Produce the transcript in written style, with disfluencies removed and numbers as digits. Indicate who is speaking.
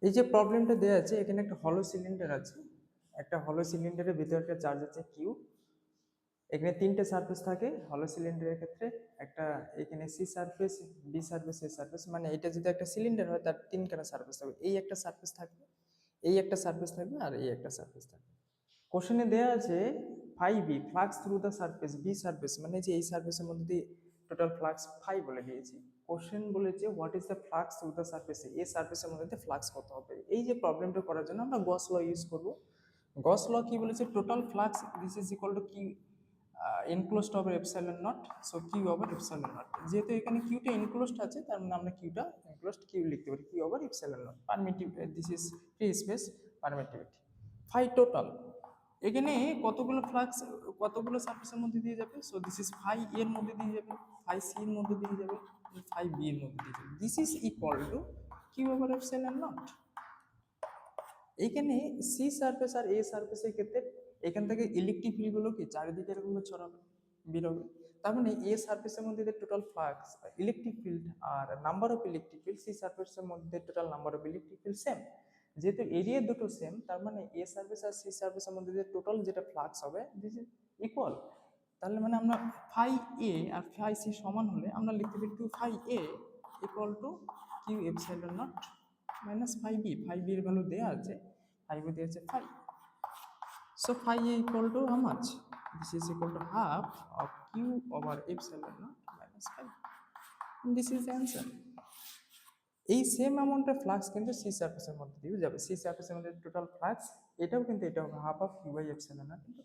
Speaker 1: এই যে প্রবলেমটা দেওয়া আছে, এখানে একটা হলো সিলিন্ডার আছে, একটা হলো সিলিন্ডারের ভিতরে একটা চার্জ আছে কিউ। এখানে তিনটে সারফেস থাকে হলো সিলিন্ডারের ক্ষেত্রে, একটা এখানে সি সারফেস, বি সারফেস, এ সারফেস, মানে এটা যদি একটা সিলিন্ডার হয় তার তিনখানা সারফেস থাকবে, এই একটা সারফেস থাকবে, এই একটা সারফেস থাকবে, আর এই একটা সারফেস থাকবে। কোশ্চেনে দেওয়া আছে phi B flux through the surface B surface, মানে যে এই সারফেসের মধ্যে দিয়ে টোটাল ফ্লাক্স ফাই বলে দিয়েছি। কোশ্চেন বলেছে what is the flux through the surface, এই সারফেসের মধ্যে দিয়ে ফ্লাক্স কত হবে। এই যে প্রবলেমটা করার জন্য আমরা গস ল ইউজ করব। গস ল কি বলেছে, total flux this is equal to Q enclosed over epsilon naught, so Q over epsilon naught. যেহেতু এখানে কিউটা এনক্লোজড আছে, তার মানে আমরা কিউটা এনক্লোজড কিউ লিখতে পারি, Q over epsilon naught. Permittive, this is free space permittivity. Phi total, এখানে কতগুলো ফ্লাক্স কতগুলো সারফেসের মধ্যে দিয়ে যাবে, সো দিস ইজ ফাই এর মধ্যে দিয়ে যাবে, ফাই সি এর মধ্যে দিয়ে যাবে, ফাই বি এর মধ্যে দিয়ে যাবে। This is equal to Q over epsilon naught. এইখানে সি সারফেস আর এ সারফেসের ক্ষেত্রে এখান থেকে ইলেকট্রিক ফিল্ডগুলো কি চারিদিকে এরকম ছড়াবে, বেরোবে। তার মানে এ সারফেসের মধ্যে টোটাল ফ্লাক্স ইলেকট্রিক ফিল্ড আর number of electric field C সারফেসের মধ্যে total number of electric field same. যেহেতু এরিয়া দুটো সেম, তার মানে এ সারফেস আর সি সারফেসের মধ্যে যে টোটাল যেটা ফ্লাক্স হবে দিস ইজ ইকুয়াল। তাহলে মানে আমরা ফাই এ আর ফাই সি সমান হলে আমরা লিখতে পারি two phi A equal to Q epsilon naught minus phi B. Phi B এর ভ্যালু দেওয়া আছে, ফাই বি দেওয়া আছে phi. So phi a equal to how much? This is equal to half of q over epsilon naught minus phi. And this is the answer. এই same অ্যামাউন্টের flux কিন্তু C সারফেসের মধ্যে দিয়ে যাবে, সি সারফেসের মধ্যে টোটাল ফ্লাক্স এটাও কিন্তু এটা হবে half of Q by epsilon naught into